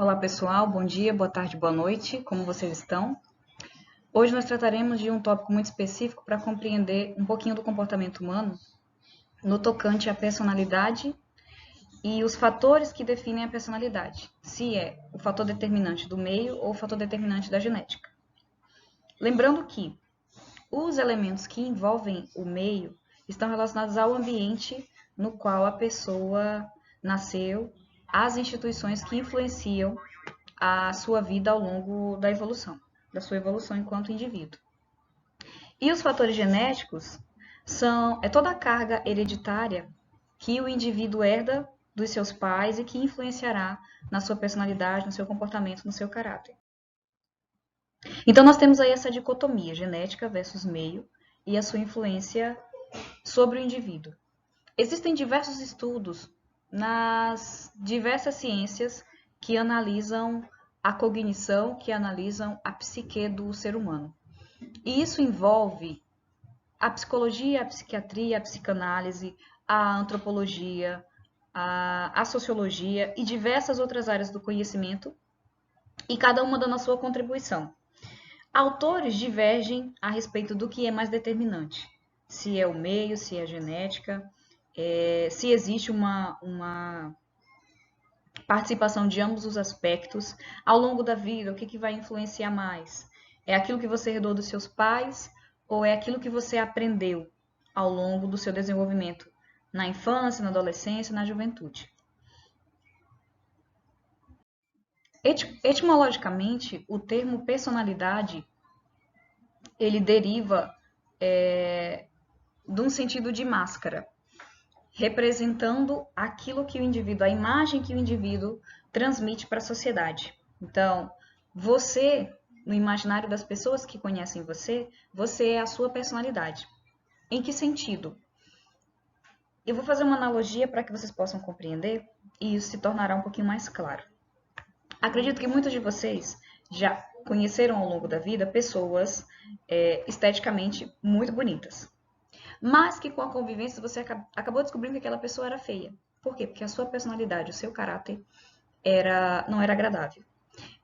Olá pessoal, bom dia, boa tarde, boa noite, como vocês estão? Hoje nós trataremos de um tópico muito específico para compreender um pouquinho do comportamento humano no tocante à personalidade e os fatores que definem a personalidade, se é o fator determinante do meio ou o fator determinante da genética. Lembrando que os elementos que envolvem o meio estão relacionados ao ambiente no qual a pessoa nasceu, às instituições que influenciam a sua vida ao longo da sua evolução enquanto indivíduo. E os fatores genéticos é toda a carga hereditária que o indivíduo herda dos seus pais e que influenciará na sua personalidade, no seu comportamento, no seu caráter. Então nós temos aí essa dicotomia, genética versus meio, e a sua influência sobre o indivíduo. Existem diversos estudos nas diversas ciências que analisam a cognição, que analisam a psique do ser humano. E isso envolve a psicologia, a psiquiatria, a psicanálise, a antropologia, a sociologia e diversas outras áreas do conhecimento, e cada uma dando a sua contribuição. Autores divergem a respeito do que é mais determinante, se é o meio, se é a genética, se existe uma participação de ambos os aspectos ao longo da vida, o que vai influenciar mais? É aquilo que você herdou dos seus pais ou é aquilo que você aprendeu ao longo do seu desenvolvimento na infância, na adolescência, na juventude? Etimologicamente, o termo personalidade ele deriva de um sentido de máscara, representando aquilo que o indivíduo, a imagem que o indivíduo transmite para a sociedade. Então, você, no imaginário das pessoas que conhecem você, você é a sua personalidade. Em que sentido? Eu vou fazer uma analogia para que vocês possam compreender e isso se tornará um pouquinho mais claro. Acredito que muitos de vocês já conheceram ao longo da vida pessoas esteticamente muito bonitas, mas que com a convivência você acabou descobrindo que aquela pessoa era feia. Por quê? Porque a sua personalidade, o seu caráter não era agradável.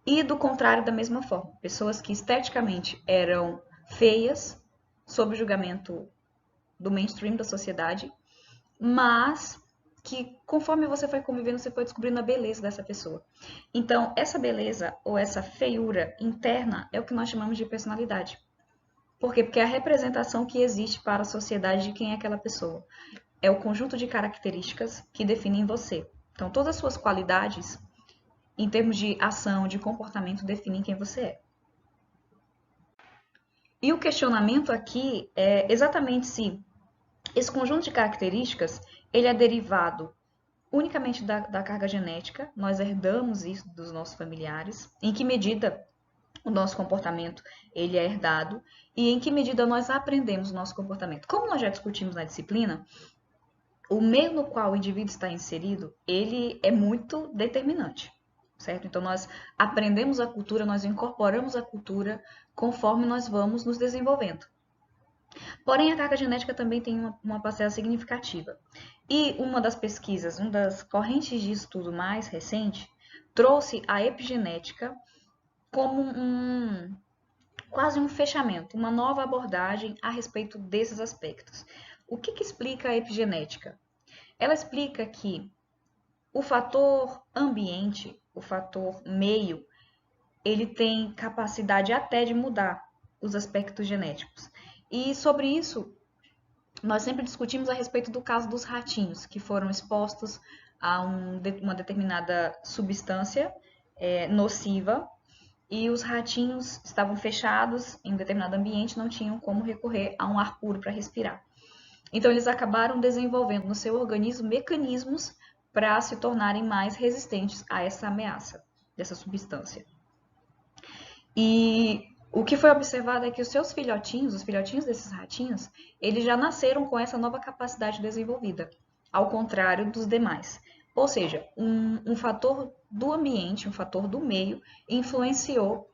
E do contrário, da mesma forma, pessoas que esteticamente eram feias, sob o julgamento do mainstream da sociedade, mas que conforme você foi convivendo, você foi descobrindo a beleza dessa pessoa. Então, essa beleza ou essa feiura interna é o que nós chamamos de personalidade. Por quê? Porque é a representação que existe para a sociedade de quem é aquela pessoa. É o conjunto de características que definem você. Então, todas as suas qualidades, em termos de ação, de comportamento, definem quem você é. E o questionamento aqui é exatamente se esse conjunto de características ele é derivado unicamente da carga genética, nós herdamos isso dos nossos familiares, em que medida o nosso comportamento ele é herdado e em que medida nós aprendemos o nosso comportamento. Como nós já discutimos na disciplina, o meio no qual o indivíduo está inserido, ele é muito determinante, certo? Então nós aprendemos a cultura, nós incorporamos a cultura conforme nós vamos nos desenvolvendo. Porém, a carga genética também tem uma parcela significativa. E uma das pesquisas, uma das correntes de estudo mais recente, trouxe a epigenética como quase um fechamento, uma nova abordagem a respeito desses aspectos. O que explica a epigenética? Ela explica que o fator ambiente, o fator meio, ele tem capacidade até de mudar os aspectos genéticos. E sobre isso, nós sempre discutimos a respeito do caso dos ratinhos, que foram expostos a uma determinada substância nociva, e os ratinhos estavam fechados em um determinado ambiente, não tinham como recorrer a um ar puro para respirar. Então, eles acabaram desenvolvendo no seu organismo mecanismos para se tornarem mais resistentes a essa ameaça dessa substância. E o que foi observado é que os seus filhotinhos, os filhotinhos desses ratinhos, eles já nasceram com essa nova capacidade desenvolvida, ao contrário dos demais. Ou seja, um fator do ambiente, um fator do meio, influenciou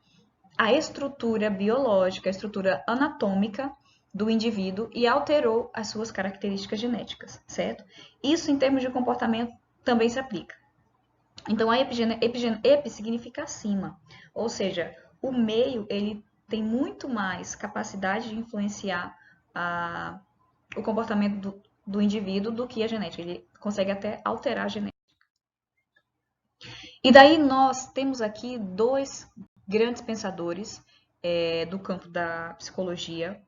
a estrutura biológica, a estrutura anatômica do indivíduo e alterou as suas características genéticas, certo? Isso, em termos de comportamento, também se aplica. Então, a epi significa acima, ou seja, o meio ele tem muito mais capacidade de influenciar o comportamento do indivíduo do que a genética. Ele consegue até alterar a genética. E daí nós temos aqui dois grandes pensadores do campo da psicologia.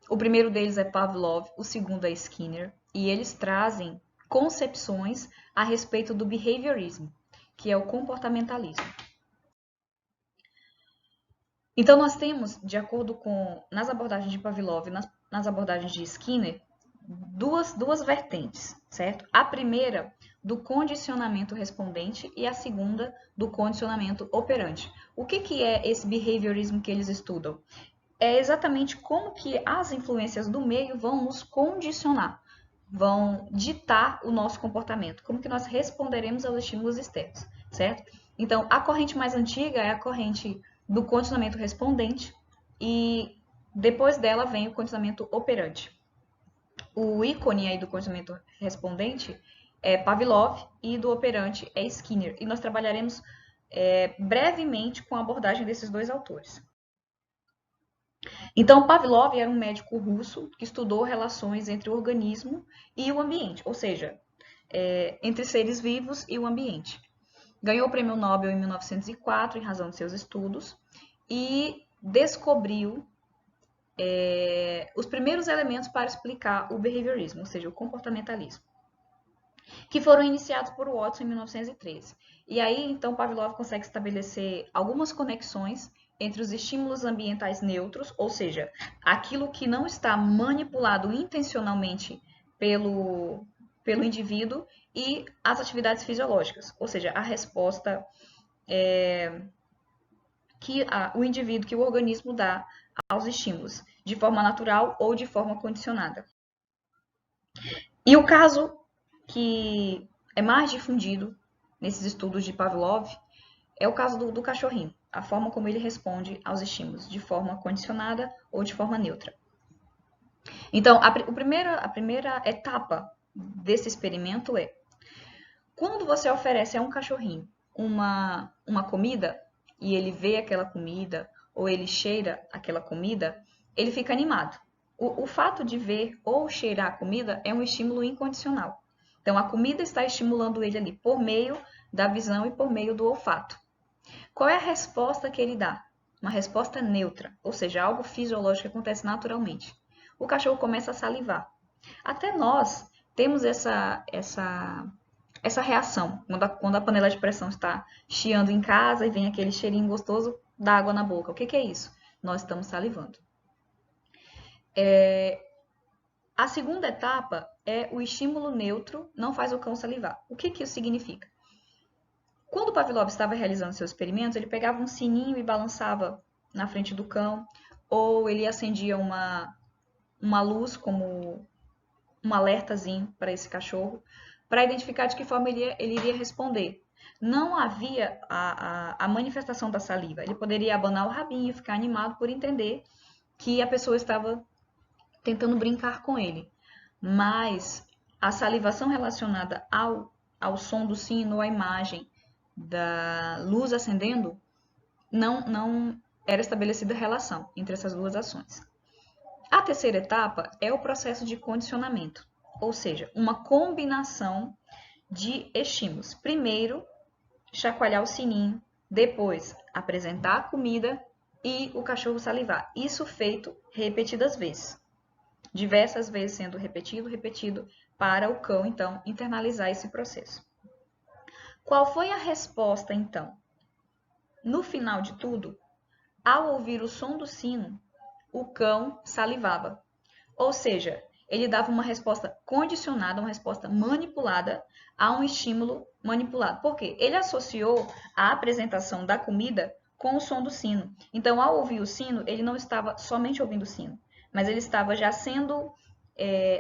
O primeiro deles é Pavlov, o segundo é Skinner, e eles trazem concepções a respeito do behaviorismo, que é o comportamentalismo. Então, nós temos, de acordo com, nas abordagens de Pavlov e nas abordagens de Skinner, duas vertentes, certo? A primeira, do condicionamento respondente, e a segunda, do condicionamento operante. O que é esse behaviorismo que eles estudam? É exatamente como que as influências do meio vão nos condicionar, vão ditar o nosso comportamento, como que nós responderemos aos estímulos externos, certo? Então, a corrente mais antiga é a corrente do condicionamento respondente e depois dela vem o condicionamento operante. O ícone aí do condicionamento respondente é Pavlov e do operante é Skinner. E nós trabalharemos brevemente com a abordagem desses dois autores. Então, Pavlov era um médico russo que estudou relações entre o organismo e o ambiente, ou seja, entre seres vivos e o ambiente. Ganhou o prêmio Nobel em 1904 em razão de seus estudos e descobriu os primeiros elementos para explicar o behaviorismo, ou seja, o comportamentalismo, que foram iniciados por Watson em 1913. E aí, então, Pavlov consegue estabelecer algumas conexões entre os estímulos ambientais neutros, ou seja, aquilo que não está manipulado intencionalmente pelo indivíduo, e as atividades fisiológicas, ou seja, a resposta que o indivíduo, que o organismo dá aos estímulos, de forma natural ou de forma condicionada. E o caso que é mais difundido nesses estudos de Pavlov é o caso do cachorrinho, a forma como ele responde aos estímulos, de forma condicionada ou de forma neutra. Então, a primeira etapa desse experimento é: quando você oferece a um cachorrinho uma comida e ele vê aquela comida ou ele cheira aquela comida, ele fica animado. O fato de ver ou cheirar a comida é um estímulo incondicional. Então, a comida está estimulando ele ali por meio da visão e por meio do olfato. Qual é a resposta que ele dá? Uma resposta neutra, ou seja, algo fisiológico que acontece naturalmente. O cachorro começa a salivar. Até nós temos essa reação, quando a panela de pressão está chiando em casa e vem aquele cheirinho gostoso da água na boca. O que é isso? Nós estamos salivando. A segunda etapa é o estímulo neutro não faz o cão salivar. O que isso significa? Quando o Pavlov estava realizando seus experimentos, ele pegava um sininho e balançava na frente do cão, ou ele acendia uma luz como um alertazinho para esse cachorro, para identificar de que forma ele iria responder. Não havia a manifestação da saliva. Ele poderia abanar o rabinho, ficar animado por entender que a pessoa estava tentando brincar com ele. Mas a salivação relacionada ao som do sino, à imagem da luz acendendo, não era estabelecida relação entre essas duas ações. A terceira etapa é o processo de condicionamento, ou seja, uma combinação de estímulos. Primeiro, chacoalhar o sininho, depois apresentar a comida e o cachorro salivar. Isso feito repetidas vezes. Diversas vezes sendo repetido, para o cão, então, internalizar esse processo. Qual foi a resposta, então? No final de tudo, ao ouvir o som do sino, o cão salivava. Ou seja, ele dava uma resposta condicionada, uma resposta manipulada a um estímulo manipulado. Por quê? Ele associou a apresentação da comida com o som do sino. Então, ao ouvir o sino, ele não estava somente ouvindo o sino, mas ele estava já sendo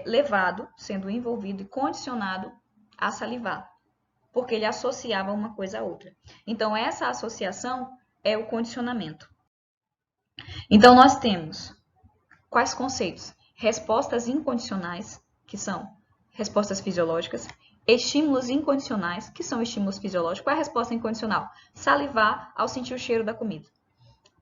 levado, sendo envolvido e condicionado a salivar, porque ele associava uma coisa a outra. Então, essa associação é o condicionamento. Então, nós temos quais conceitos? Respostas incondicionais, que são respostas fisiológicas, estímulos incondicionais, que são estímulos fisiológicos. Qual é a resposta incondicional? Salivar ao sentir o cheiro da comida.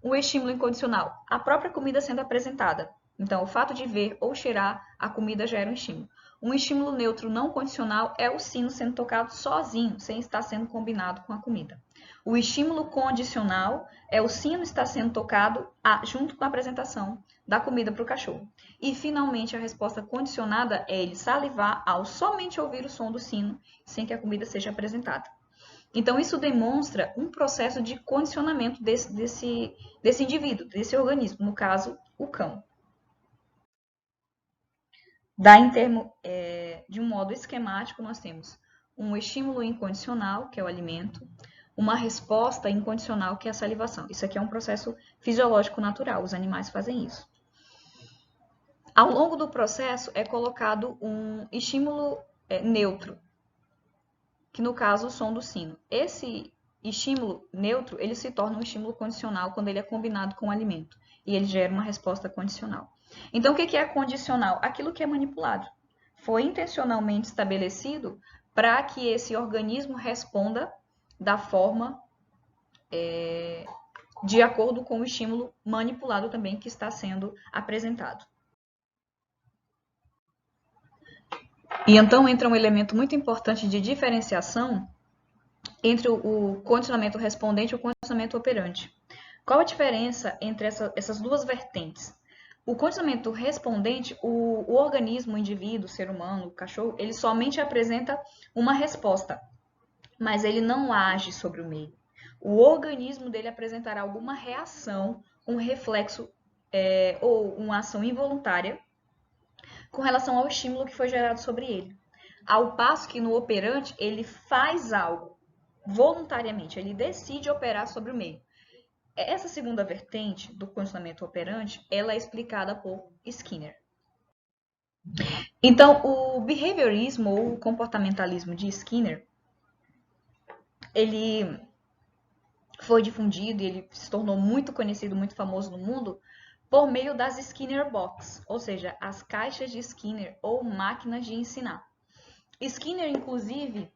O estímulo incondicional, a própria comida sendo apresentada. Então, o fato de ver ou cheirar a comida já era um estímulo. Um estímulo neutro não condicional é o sino sendo tocado sozinho, sem estar sendo combinado com a comida. O estímulo condicional é o sino estar sendo tocado junto com a apresentação da comida para o cachorro. E, finalmente, a resposta condicionada é ele salivar ao somente ouvir o som do sino, sem que a comida seja apresentada. Então, isso demonstra um processo de condicionamento desse indivíduo, desse organismo, no caso, o cão. De um modo esquemático, nós temos um estímulo incondicional, que é o alimento, uma resposta incondicional, que é a salivação. Isso aqui é um processo fisiológico natural, os animais fazem isso. Ao longo do processo é colocado um estímulo neutro, que no caso o som do sino. Esse estímulo neutro, ele se torna um estímulo condicional quando ele é combinado com o alimento, e ele gera uma resposta condicional. Então, o que é condicional? Aquilo que é manipulado. Foi intencionalmente estabelecido para que esse organismo responda da forma de acordo com o estímulo manipulado também que está sendo apresentado. E então entra um elemento muito importante de diferenciação entre o condicionamento respondente e o condicionamento operante. Qual a diferença entre essas duas vertentes? O condicionamento respondente, o organismo, o indivíduo, o ser humano, o cachorro, ele somente apresenta uma resposta, mas ele não age sobre o meio. O organismo dele apresentará alguma reação, um reflexo ou uma ação involuntária com relação ao estímulo que foi gerado sobre ele. Ao passo que no operante, ele faz algo voluntariamente, ele decide operar sobre o meio. Essa segunda vertente do condicionamento operante, ela é explicada por Skinner. Então, o behaviorismo ou o comportamentalismo de Skinner, ele foi difundido e ele se tornou muito conhecido, muito famoso no mundo, por meio das Skinner Box, ou seja, as caixas de Skinner ou máquinas de ensinar. Skinner, inclusive,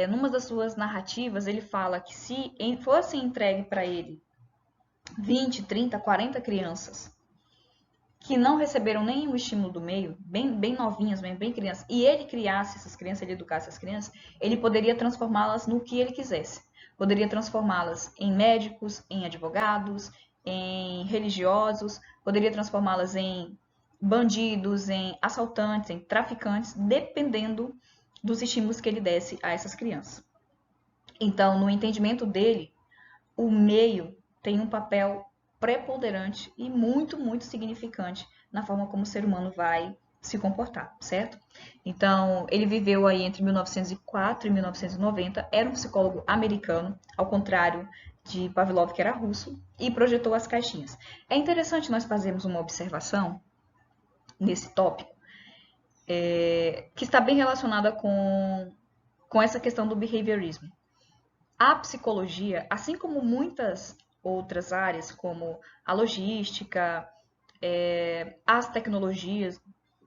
numa das suas narrativas, ele fala que se fosse entregue para ele 20, 30, 40 crianças que não receberam nenhum estímulo do meio, bem novinhas, bem crianças, e ele criasse essas crianças, ele educasse essas crianças, ele poderia transformá-las no que ele quisesse. Poderia transformá-las em médicos, em advogados, em religiosos, poderia transformá-las em bandidos, em assaltantes, em traficantes, dependendo dos estímulos que ele desse a essas crianças. Então, no entendimento dele, o meio tem um papel preponderante e muito, muito significante na forma como o ser humano vai se comportar, certo? Então, ele viveu aí entre 1904 e 1990, era um psicólogo americano, ao contrário de Pavlov, que era russo, e projetou as caixinhas. É interessante nós fazermos uma observação nesse tópico, que está bem relacionada com essa questão do behaviorismo. A psicologia, assim como muitas outras áreas, como a logística, as tecnologias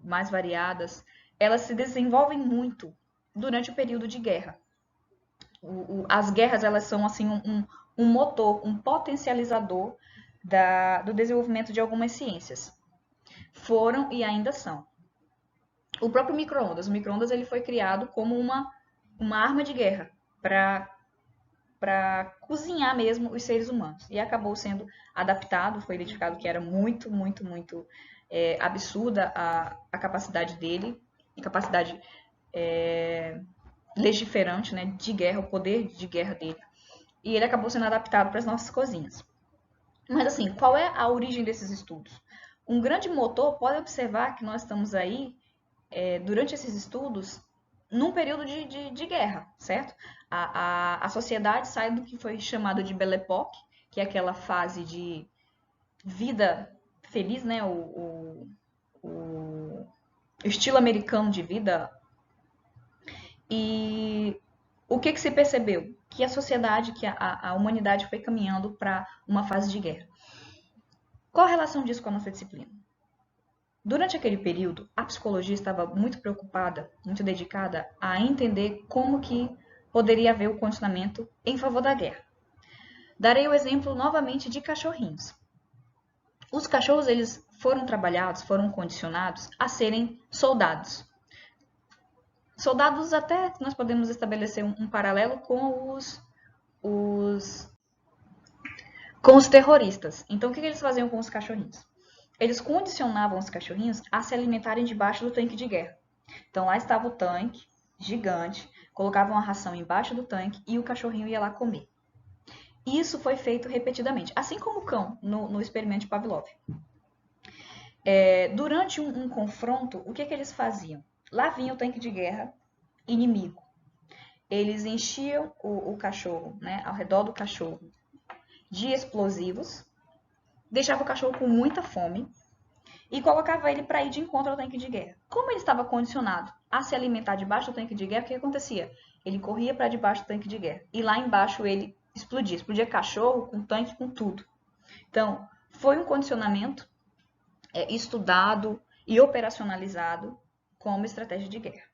mais variadas, elas se desenvolvem muito durante o período de guerra. As guerras, elas são assim um motor, um potencializador do desenvolvimento de algumas ciências. Foram e ainda são. O próprio micro-ondas. O micro-ondas ele foi criado como uma arma de guerra para cozinhar mesmo os seres humanos. E acabou sendo adaptado, foi identificado que era muito, muito, muito absurda a capacidade dele, a capacidade legiferante, né, de guerra, o poder de guerra dele. E ele acabou sendo adaptado para as nossas cozinhas. Mas assim, qual é a origem desses estudos? Um grande motor, pode observar que nós estamos aí, durante esses estudos, num período de guerra, certo? A sociedade sai do que foi chamado de Belle Époque, que é aquela fase de vida feliz, né? O estilo americano de vida. E o que se percebeu? Que a sociedade, que a humanidade foi caminhando para uma fase de guerra. Qual a relação disso com a nossa disciplina? Durante aquele período, a psicologia estava muito preocupada, muito dedicada a entender como que poderia haver o condicionamento em favor da guerra. Darei o exemplo novamente de cachorrinhos. Os cachorros, eles foram trabalhados, foram condicionados a serem soldados. Soldados, até nós podemos estabelecer um paralelo com os terroristas. Então, o que eles faziam com os cachorrinhos? Eles condicionavam os cachorrinhos a se alimentarem debaixo do tanque de guerra. Então, lá estava o tanque, gigante, colocavam a ração embaixo do tanque e o cachorrinho ia lá comer. Isso foi feito repetidamente, assim como o cão no experimento de Pavlov. Durante um confronto, o que eles faziam? Lá vinha o tanque de guerra inimigo. Eles enchiam o cachorro, né, ao redor do cachorro, de explosivos, deixava o cachorro com muita fome e colocava ele para ir de encontro ao tanque de guerra. Como ele estava condicionado a se alimentar debaixo do tanque de guerra, o que acontecia? Ele corria para debaixo do tanque de guerra e lá embaixo ele explodia cachorro, com tanque, com tudo. Então, foi um condicionamento estudado e operacionalizado como estratégia de guerra.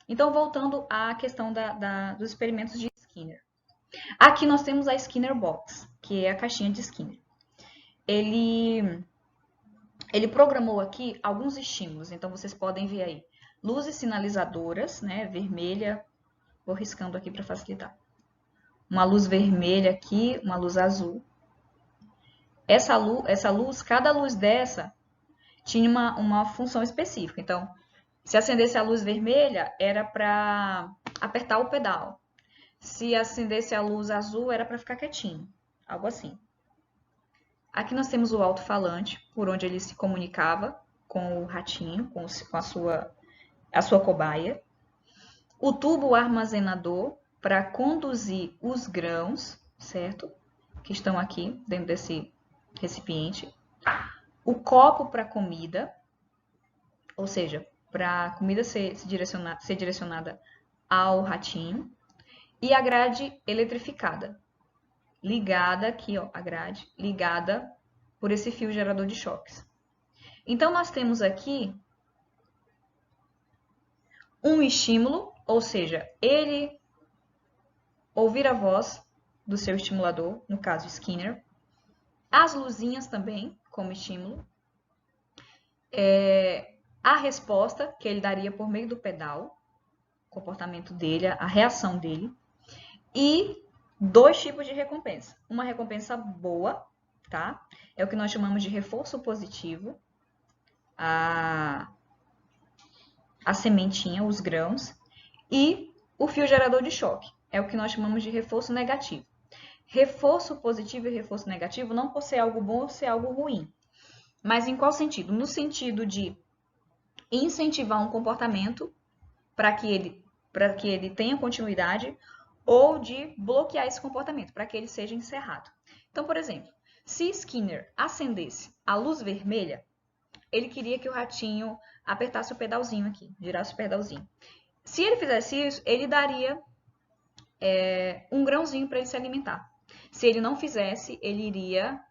Então, voltando à questão dos experimentos de Skinner. Aqui nós temos a Skinner Box, que é a caixinha de Skinner. Ele programou aqui alguns estímulos, então vocês podem ver aí. Luzes sinalizadoras, né, vermelha, vou riscando aqui para facilitar. Uma luz vermelha aqui, uma luz azul. Essa luz, cada luz dessa tinha uma função específica. Então, se acendesse a luz vermelha, era para apertar o pedal. Se acendesse a luz azul, era para ficar quietinho. Algo assim. Aqui nós temos o alto-falante, por onde ele se comunicava com o ratinho, com a sua cobaia. O tubo armazenador para conduzir os grãos, certo? Que estão aqui dentro desse recipiente. O copo para comida, ou seja, para a comida ser direcionada ao ratinho. E a grade eletrificada, ligada aqui, ó, a grade, ligada por esse fio gerador de choques. Então, nós temos aqui um estímulo, ou seja, ele ouvir a voz do seu estimulador, no caso Skinner, as luzinhas também, como estímulo, a resposta que ele daria por meio do pedal, o comportamento dele, a reação dele, e 2 tipos de recompensa. Uma recompensa boa, tá? É o que nós chamamos de reforço positivo. A sementinha, os grãos. E o fio gerador de choque. É o que nós chamamos de reforço negativo. Reforço positivo e reforço negativo não por ser algo bom ou ser algo ruim. Mas em qual sentido? No sentido de incentivar um comportamento para que ele tenha continuidade ou de bloquear esse comportamento, para que ele seja encerrado. Então, por exemplo, se Skinner acendesse a luz vermelha, ele queria que o ratinho apertasse o pedalzinho aqui, girasse o pedalzinho. Se ele fizesse isso, ele daria um grãozinho para ele se alimentar. Se ele não fizesse, ele iria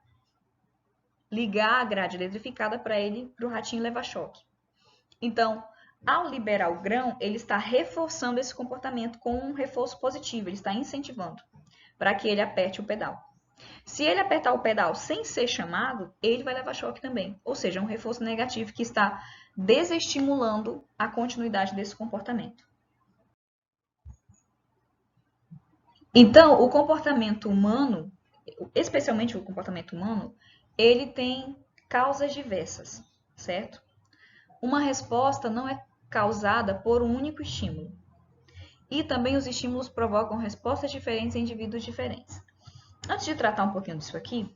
ligar a grade eletrificada para o ratinho levar choque. Então, ao liberar o grão, ele está reforçando esse comportamento com um reforço positivo, ele está incentivando para que ele aperte o pedal. Se ele apertar o pedal sem ser chamado, ele vai levar choque também, ou seja, um reforço negativo que está desestimulando a continuidade desse comportamento. Então, o comportamento humano, especialmente o comportamento humano, ele tem causas diversas, certo? Uma resposta não é causada por um único estímulo. E também os estímulos provocam respostas diferentes em indivíduos diferentes. Antes de tratar um pouquinho disso aqui,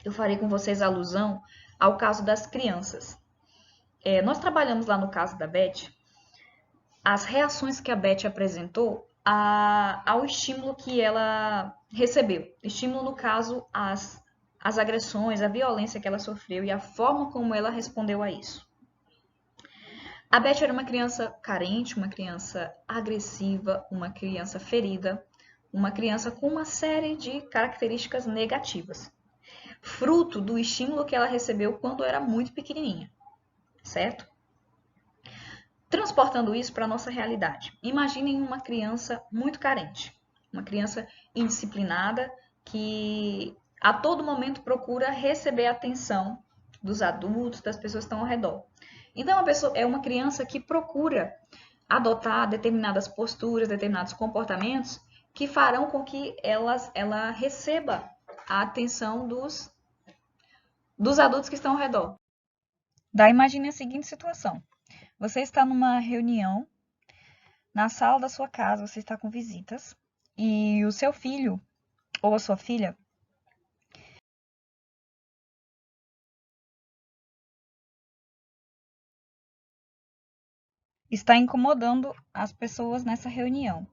eu farei com vocês alusão ao caso das crianças. Nós trabalhamos lá no caso da Beth, as reações que a Beth apresentou ao estímulo que ela recebeu. Estímulo, no caso, as agressões, a violência que ela sofreu e a forma como ela respondeu a isso. A Beth era uma criança carente, uma criança agressiva, uma criança ferida, uma criança com uma série de características negativas, fruto do estímulo que ela recebeu quando era muito pequenininha. certo? Transportando isso para a nossa realidade. Imaginem uma criança muito carente, uma criança indisciplinada que a todo momento procura receber a atenção dos adultos, das pessoas que estão ao redor. Então, é uma criança que procura adotar determinadas posturas, determinados comportamentos que farão com que ela receba a atenção dos adultos que estão ao redor. Daí imagine a seguinte situação. Você está numa reunião, na sala da sua casa, você está com visitas, e o seu filho ou a sua filha está incomodando as pessoas nessa reunião.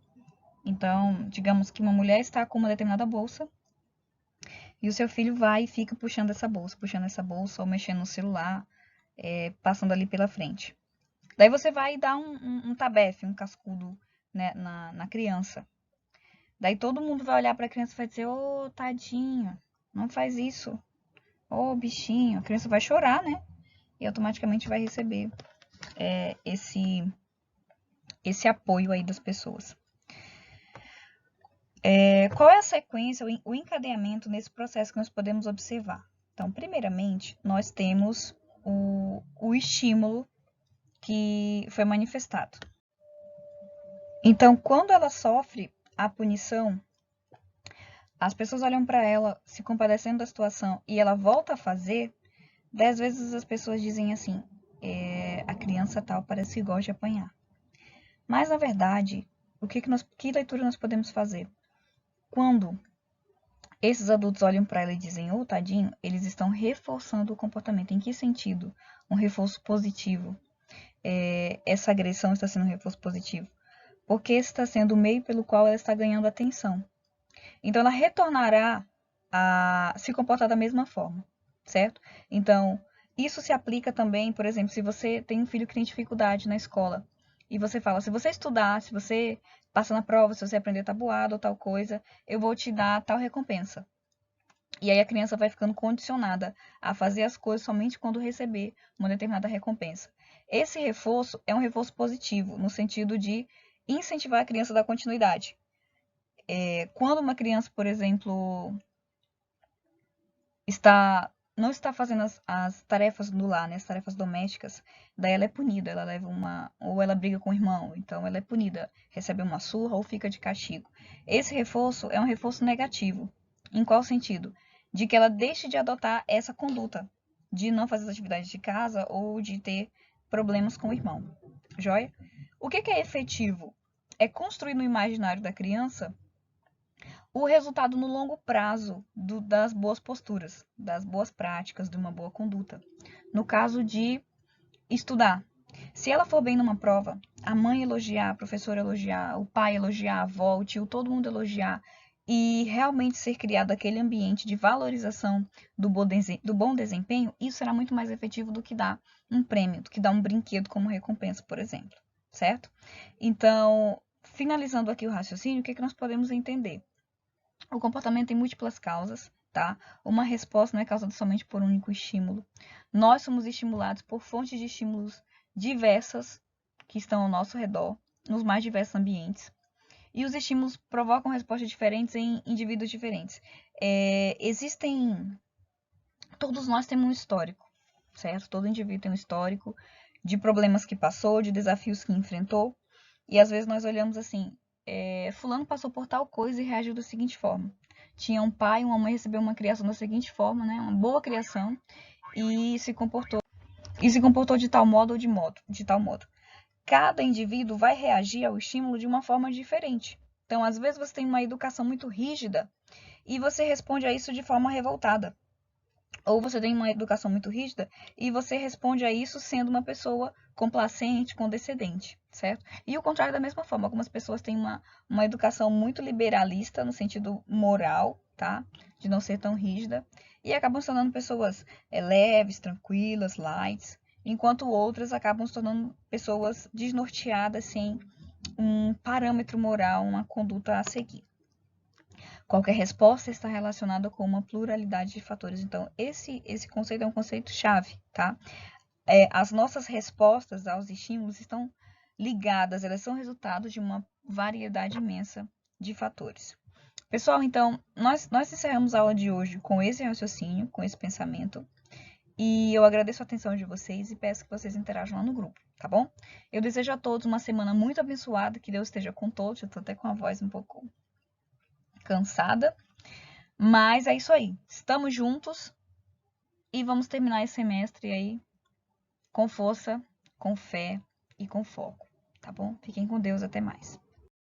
Então, digamos que uma mulher está com uma determinada bolsa e o seu filho vai e fica puxando essa bolsa ou mexendo no celular, passando ali pela frente. Daí você vai dar um tabefe, um cascudo, né, na criança. Daí todo mundo vai olhar para a criança e vai dizer: ô, tadinho, não faz isso. Ô, bichinho. A criança vai chorar, né? E automaticamente vai receber esse apoio aí das pessoas. Qual é a sequência, o encadeamento nesse processo que nós podemos observar? Então, primeiramente, nós temos o estímulo que foi manifestado. Então, quando ela sofre a punição, as pessoas olham para ela se compadecendo da situação e ela volta a fazer, 10 vezes as pessoas dizem assim: a criança tal parece que gosta de apanhar. Mas, na verdade, que leitura nós podemos fazer? Quando esses adultos olham para ela e dizem, ô, tadinho, eles estão reforçando o comportamento. Em que sentido? Um reforço positivo. Essa agressão está sendo um reforço positivo. Porque esse está sendo o meio pelo qual ela está ganhando atenção. Então, ela retornará a se comportar da mesma forma, certo? Então, isso se aplica também, por exemplo, se você tem um filho que tem dificuldade na escola e você fala, se você estudar, se você passar na prova, se você aprender tabuado ou tal coisa, eu vou te dar tal recompensa. E aí a criança vai ficando condicionada a fazer as coisas somente quando receber uma determinada recompensa. Esse reforço é um reforço positivo, no sentido de incentivar a criança a dar continuidade. Quando uma criança, por exemplo, não está fazendo as tarefas do lar, né, as tarefas domésticas, daí ela é punida, ela leva ou ela briga com o irmão, então ela é punida, recebe uma surra ou fica de castigo. Esse reforço é um reforço negativo. Em qual sentido? De que ela deixe de adotar essa conduta, de não fazer as atividades de casa ou de ter problemas com o irmão. Joia? O que é efetivo? É construir no imaginário da criança o resultado no longo prazo das boas posturas, das boas práticas, de uma boa conduta. No caso de estudar, se ela for bem numa prova, a mãe elogiar, a professora elogiar, o pai elogiar, a avó, o tio, todo mundo elogiar, e realmente ser criado aquele ambiente de valorização do bom desempenho, isso será muito mais efetivo do que dar um prêmio, do que dar um brinquedo como recompensa, por exemplo, certo? Então, finalizando aqui o raciocínio, o que nós podemos entender? O comportamento tem múltiplas causas, tá? Uma resposta não é causada somente por um único estímulo. Nós somos estimulados por fontes de estímulos diversas que estão ao nosso redor, nos mais diversos ambientes. E os estímulos provocam respostas diferentes em indivíduos diferentes. Todos nós temos um histórico, certo? Todo indivíduo tem um histórico de problemas que passou, de desafios que enfrentou. E às vezes nós olhamos assim, fulano passou por tal coisa e reagiu da seguinte forma. Tinha um pai, uma mãe recebeu uma criação da seguinte forma, né? Uma boa criação, e se comportou de tal modo ou de tal modo. Cada indivíduo vai reagir ao estímulo de uma forma diferente. Então, às vezes você tem uma educação muito rígida e você responde a isso de forma revoltada. Ou você tem uma educação muito rígida e você responde a isso sendo uma pessoa complacente, condescendente, certo? E o contrário da mesma forma. Algumas pessoas têm uma educação muito liberalista no sentido moral, tá? De não ser tão rígida. E acabam se tornando pessoas leves, tranquilas, light. Enquanto outras acabam se tornando pessoas desnorteadas, sem um parâmetro moral, uma conduta a seguir. Qualquer resposta está relacionada com uma pluralidade de fatores. Então, esse conceito é um conceito chave, tá? as nossas respostas aos estímulos estão ligadas, elas são resultado de uma variedade imensa de fatores. Pessoal, então, nós encerramos a aula de hoje com esse raciocínio, com esse pensamento. E eu agradeço a atenção de vocês e peço que vocês interajam lá no grupo, tá bom? Eu desejo a todos uma semana muito abençoada, que Deus esteja com todos. Eu tô até com a voz um pouco cansada. Mas é isso aí. Estamos juntos e vamos terminar esse semestre aí com força, com fé e com foco, tá bom? Fiquem com Deus, até mais.